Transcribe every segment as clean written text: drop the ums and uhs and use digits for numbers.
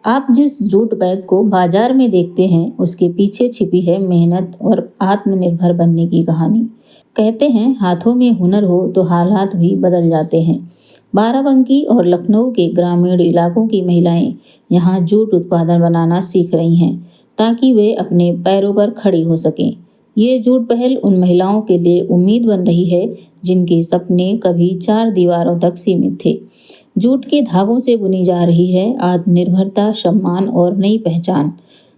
आप जिस jute bag को बाजार में देखते हैं, उसके पीछे छिपी है मेहनत और आत्मनिर्भर बनने की कहानी। कहते हैं हाथों में हुनर हो तो हालात भी बदल जाते हैं। बाराबंकी और लखनऊ के ग्रामीण इलाकों की महिलाएं यहाँ जूट उत्पादन बनाना सीख रही हैं ताकि वे अपने पैरों पर खड़ी हो सकें। ये जूट पहल उन महिलाओं के लिए उम्मीद बन रही है जिनके सपने कभी चार दीवारों तक सीमित थे। जूट के धागों से बुनी जा रही है आत्मनिर्भरता, सम्मान और नई पहचान।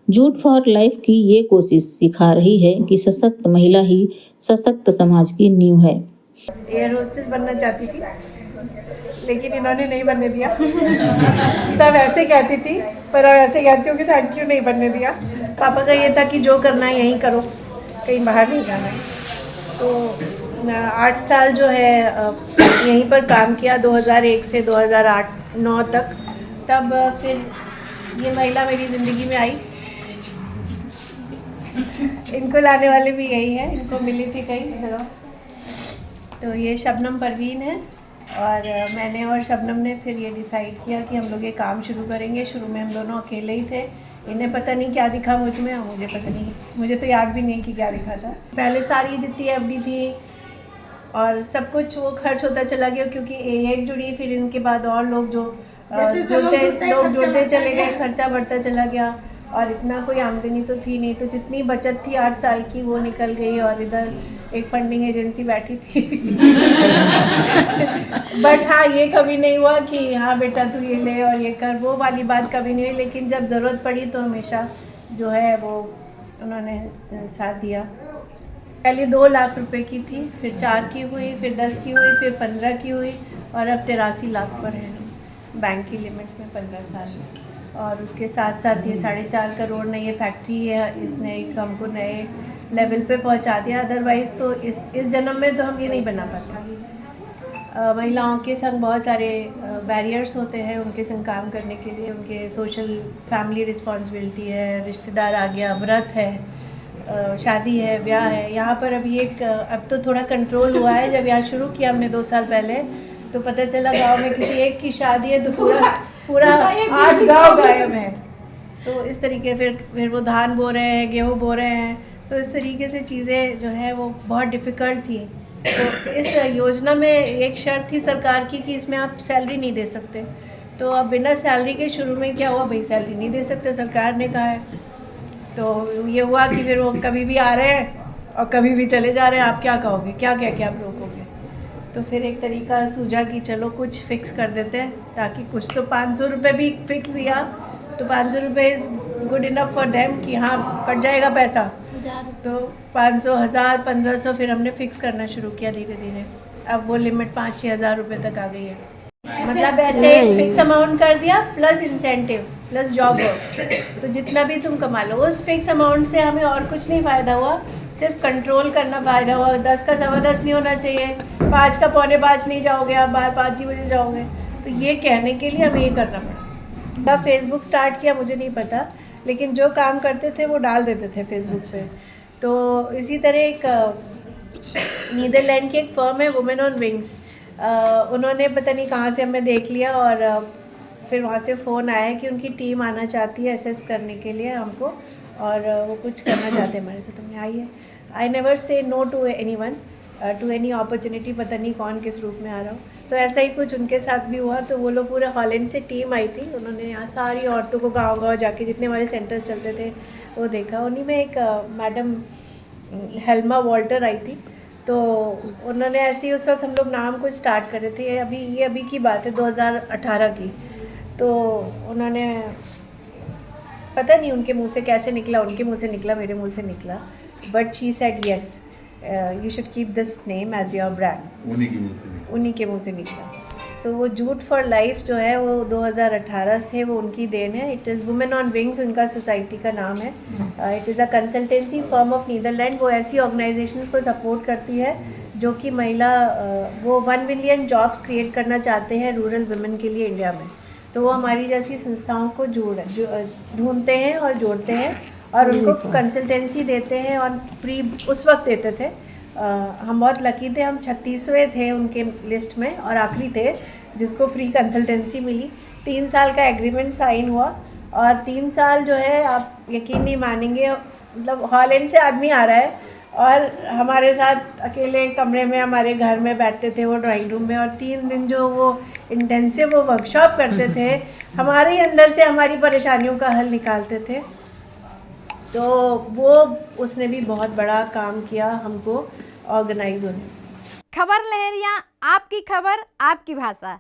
जूट फॉर लाइफ की ये कोशिश सिखा रही है कि सशक्त महिला ही सशक्त समाज की नींव है। एयर होस्टेस बनना चाहती थी, लेकिन इन्होंने नहीं बनने दिया। तब ऐसे कहती थी, पर अब ऐसे कहती हूँ कि थैंक यू नहीं बनने दिया। पापा का ये था कि जो करना है यहीं करो, कहीं बाहर नहीं जाना है। तो 8 साल जो है यहीं पर काम किया, 2001 से 2008-9 तक। तब फिर ये महिला मेरी ज़िंदगी में आई। इनको लाने वाले भी यही है, इनको मिली थी कहीं। तो ये शबनम परवीन है और मैंने और शबनम ने फिर ये डिसाइड किया कि हम लोग ये काम शुरू करेंगे। शुरू में हम दोनों अकेले ही थे। इन्हें पता नहीं क्या दिखा मुझ में, और मुझे पता नहीं, मुझे तो याद भी नहीं कि क्या दिखा था। पहले सारी जितनी एफडी थी और सब कुछ वो खर्च होता चला गया, क्योंकि एक जुड़ी, फिर इनके बाद और लोग जो जुड़ते चले गए, खर्चा बढ़ता चला गया और इतना कोई आमदनी तो थी नहीं। तो जितनी बचत थी 8 साल की वो निकल गई और इधर एक फंडिंग एजेंसी बैठी थी। बट हाँ, ये कभी नहीं हुआ कि हाँ बेटा तू ये ले और ये कर, वो वाली बात कभी नहीं हुई। लेकिन जब ज़रूरत पड़ी तो हमेशा जो है वो उन्होंने साथ दिया। पहले 2 लाख रुपए की थी, फिर 4 की हुई, फिर 10 की हुई, फिर 15 की हुई और अब 83 लाख पर है बैंक की लिमिट में 15 साल। और उसके साथ साथ ये 4.5 करोड़ में ये फैक्ट्री है, इसने एक हमको नए लेवल पे पहुंचा दिया। अदरवाइज़ तो इस जन्म में तो हम ये नहीं बना पाते। महिलाओं के संग बहुत सारे बैरियर्स होते हैं उनके संग काम करने के लिए। उनके सोशल फैमिली रिस्पॉन्सिबिलिटी है, रिश्तेदार आ गया, व्रत है, शादी है, ब्याह है। यहाँ पर अभी अब तो थोड़ा कंट्रोल हुआ है। जब यहाँ शुरू किया हमने 2 साल पहले, तो पता चला गांव में किसी एक की शादी है तो पूरा 8 गांव गायब है। तो इस तरीके फिर वो धान बो रहे हैं, गेहूँ बो रहे हैं। तो इस तरीके से चीज़ें जो है वो बहुत डिफ़िकल्ट थी। तो इस योजना में एक शर्त थी सरकार की कि इसमें आप सैलरी नहीं दे सकते। तो अब बिना सैलरी के शुरू में क्या हुआ, भाई सैलरी नहीं दे सकते, सरकार ने कहा है। तो ये हुआ कि फिर वो कभी भी आ रहे हैं और कभी भी चले जा रहे हैं। आप क्या कहोगे, क्या आप रोकोगे? तो फिर एक तरीका सूझा कि चलो कुछ फ़िक्स कर देते हैं, ताकि कुछ तो 500 रुपये भी फिक्स दिया तो 500 रुपये is good enough for them कि हाँ कट जाएगा पैसा। तो 500, 1000, 1500 फिर हमने फ़िक्स करना शुरू किया धीरे धीरे। अब वो लिमिट 5-6 हज़ार रुपये तक आ गई है। मतलब ऐसे फिक्स अमाउंट कर दिया plus incentive plus job work, तो जितना भी तुम कमा लो उस फिक्स अमाउंट से हमें और कुछ नहीं फ़ायदा हुआ, सिर्फ कंट्रोल करना फ़ायदा हुआ। 10 का 10:15 नहीं होना चाहिए, 5 का 4:45 नहीं जाओगे, आप बाहर 5 ही बजे जाओगे। तो ये कहने के लिए हमें ये करना पड़ा। तब फेसबुक स्टार्ट किया मुझे नहीं पता, लेकिन जो काम करते थे वो डाल देते थे फेसबुक पे। तो इसी तरह एक नीदरलैंड की एक फर्म है वुमेन ऑन विंग्स, उन्होंने पता नहीं कहाँ से हमें देख लिया और फिर वहाँ से फ़ोन आया कि उनकी टीम आना चाहती है असेस करने के लिए हमको, और वो कुछ करना चाहते हैं हमारे साथ। तुमने आइए, I never say no to anyone, to any opportunity. पता नहीं कौन किस रूप में आ रहा हो। तो ऐसा ही कुछ उनके साथ भी हुआ। तो वो लोग पूरे हॉलैंड से टीम आई थी, उन्होंने यहाँ सारी औरतों को गाँव जाके जितने हमारे सेंटर्स चलते थे वो देखा। उन्हीं में एक मैडम हेल्मा वॉल्टर आई थी। तो उन्होंने ऐसे ही उस वक्त हम लोग नाम कुछ स्टार्ट कर रहे थे, ये अभी की बात है 2018 की। तो उन्होंने पता नहीं उनके मुंह से कैसे निकला, उनके मुंह से निकला, मेरे मुंह से निकला, but she said yes you should keep this name as your brand. उन्हीं के मुंह से निकला। सो वो जूट फॉर लाइफ जो है वो 2018 से वो उनकी देन है। It is women on wings उनका सोसाइटी का नाम है। It is a consultancy firm of Netherlands. वो ऐसी ऑर्गेनाइजेशंस को सपोर्ट करती है जो कि वो 1 मिलियन जॉब्स क्रिएट करना चाहते हैं रूरल वुमेन के लिए इंडिया में। तो वो हमारी जैसी संस्थाओं को ढूंढते हैं और जोड़ते हैं और उनको कंसल्टेंसी देते हैं। और फ्री उस वक्त देते थे। हम बहुत लकी थे, हम 36वें थे उनके लिस्ट में और आखिरी थे जिसको फ्री कंसल्टेंसी मिली। 3 साल का एग्रीमेंट साइन हुआ और 3 साल जो है आप यकीन नहीं मानेंगे, मतलब हॉलैंड से आदमी आ रहा है और हमारे साथ अकेले कमरे में हमारे घर में बैठते थे वो ड्राइंग रूम में, और 3 दिन जो वो इंटेंसिव वो वर्कशॉप करते थे, हमारे ही अंदर से हमारी परेशानियों का हल निकालते थे। तो वो उसने भी बहुत बड़ा काम किया हमको ऑर्गेनाइज होने में। खबर लहरिया, आपकी खबर आपकी भाषा।